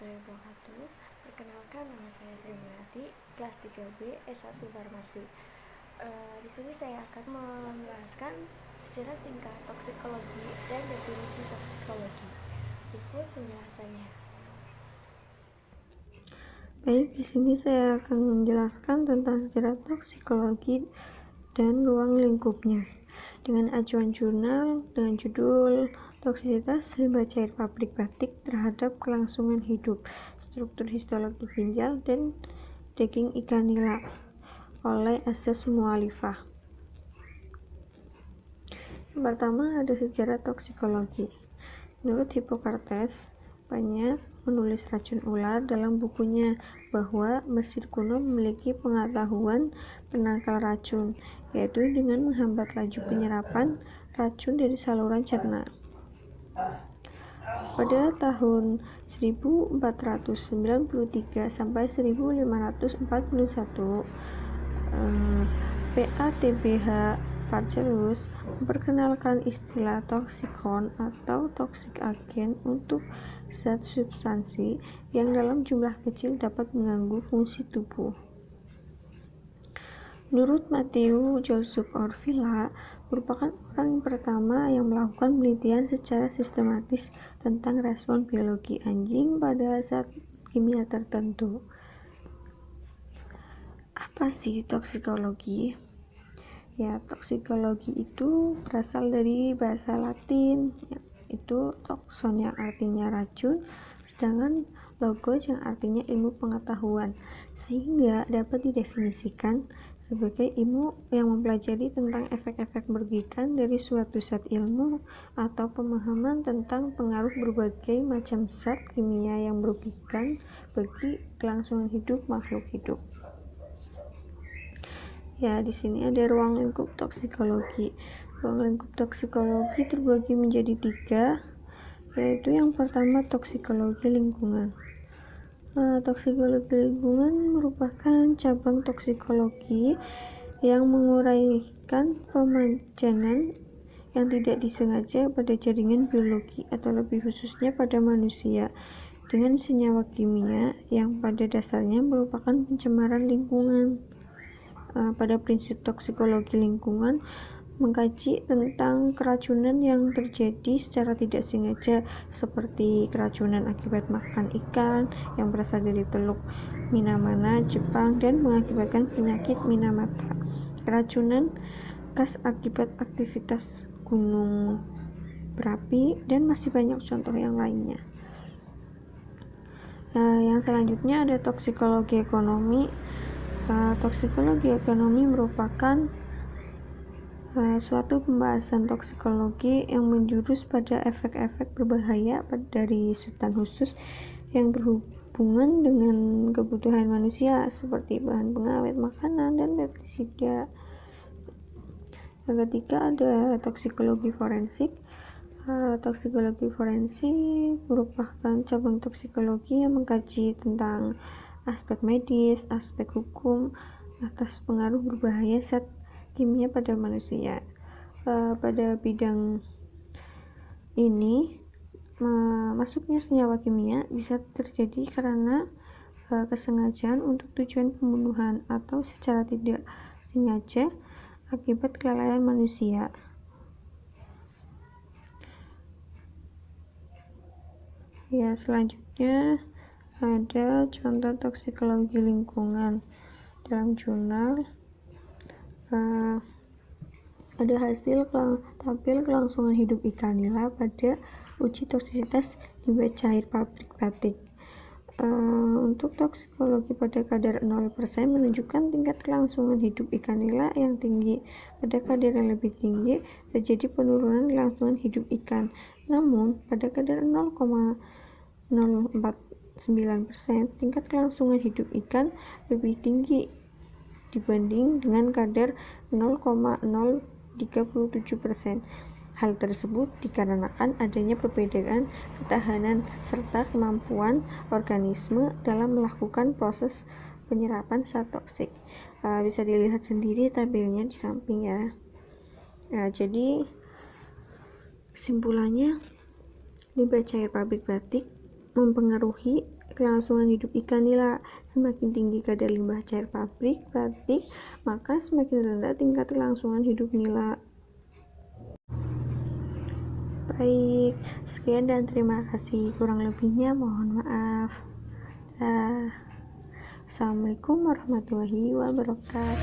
warahmatullahi wabarakatuh. Perkenalkan, nama saya Sri Melati, kelas 3B S1 Farmasi. Di sini saya akan menjelaskan secara singkat toksikologi dan definisi toksikologi. Berikut penjelasannya. Baik, di sini saya akan menjelaskan tentang sejarah toksikologi dan ruang lingkupnya dengan acuan jurnal dengan judul Toksisitas limbah cair pabrik batik terhadap kelangsungan hidup, struktur histologi ginjal dan daging ikan nila oleh Asas Mu'alifah. Yang pertama ada sejarah toksikologi. Menurut Hippocrates, banyak menulis racun ular dalam bukunya bahwa Mesir kuno memiliki pengetahuan penangkal racun, yaitu dengan menghambat laju penyerapan racun dari saluran cerna. Pada tahun 1493 sampai 1541, PATBH Paracelsus memperkenalkan istilah toksikon atau toxic agent untuk zat substansi yang dalam jumlah kecil dapat mengganggu fungsi tubuh. Menurut Matthew Joseph Orvilla, merupakan orang pertama yang melakukan penelitian secara sistematis tentang respon biologi anjing pada zat kimia tertentu. Apa sih toksikologi? Ya, toksikologi itu berasal dari bahasa Latin, yaitu tokson yang artinya racun, sedangkan logos yang artinya ilmu pengetahuan, sehingga dapat didefinisikan sebagai ilmu yang mempelajari tentang efek-efek merugikan dari suatu zat ilmu atau pemahaman tentang pengaruh berbagai macam zat kimia yang merugikan bagi kelangsungan hidup makhluk hidup. Ya, di sini ada ruang lingkup toksikologi. Ruang lingkup toksikologi terbagi menjadi 3, yaitu yang pertama toksikologi lingkungan. Toksikologi lingkungan merupakan cabang toksikologi yang menguraikan pemajanan yang tidak disengaja pada jaringan biologi atau lebih khususnya pada manusia dengan senyawa kimia yang pada dasarnya merupakan pencemaran lingkungan. Pada prinsip toksikologi lingkungan mengkaji tentang keracunan yang terjadi secara tidak sengaja, seperti keracunan akibat makan ikan yang berasal dari Teluk Minamana, Jepang, dan mengakibatkan penyakit Minamata, keracunan gas akibat aktivitas gunung berapi, dan masih banyak contoh yang lainnya. Yang selanjutnya ada toksikologi ekonomi. Toksikologi ekonomi merupakan suatu pembahasan toksikologi yang menjurus pada efek-efek berbahaya dari substan khusus yang berhubungan dengan kebutuhan manusia seperti bahan pengawet makanan dan pestisida. Yang ketiga ada toksikologi forensik. Toksikologi forensik merupakan cabang toksikologi yang mengkaji tentang aspek medis, aspek hukum atas pengaruh berbahaya zat kimia pada manusia. Pada bidang ini, masuknya senyawa kimia bisa terjadi karena kesengajaan untuk tujuan pembunuhan atau secara tidak sengaja akibat kelalaian manusia. Ya, selanjutnya ada contoh toksikologi lingkungan. Dalam jurnal ada hasil tampil kelangsungan hidup ikan nila pada uji toksisitas limbah cair pabrik batik. Untuk toksikologi pada kadar 0% menunjukkan tingkat kelangsungan hidup ikan nila yang tinggi. Pada kadar yang lebih tinggi terjadi penurunan kelangsungan hidup ikan. Namun pada kadar 0,049% tingkat kelangsungan hidup ikan lebih tinggi dibanding dengan kadar 0,037%. Hal tersebut dikarenakan adanya perbedaan ketahanan serta kemampuan organisme dalam melakukan proses penyerapan zat toksik. Bisa dilihat sendiri tabelnya di samping ya. Jadi kesimpulannya, limbah cair pabrik batik mempengaruhi kelangsungan hidup ikan nila. Semakin tinggi kadar limbah cair pabrik, plastik, maka semakin rendah tingkat kelangsungan hidup nila. Baik, sekian dan terima kasih. Kurang lebihnya mohon maaf. Assalamualaikum warahmatullahi wabarakatuh.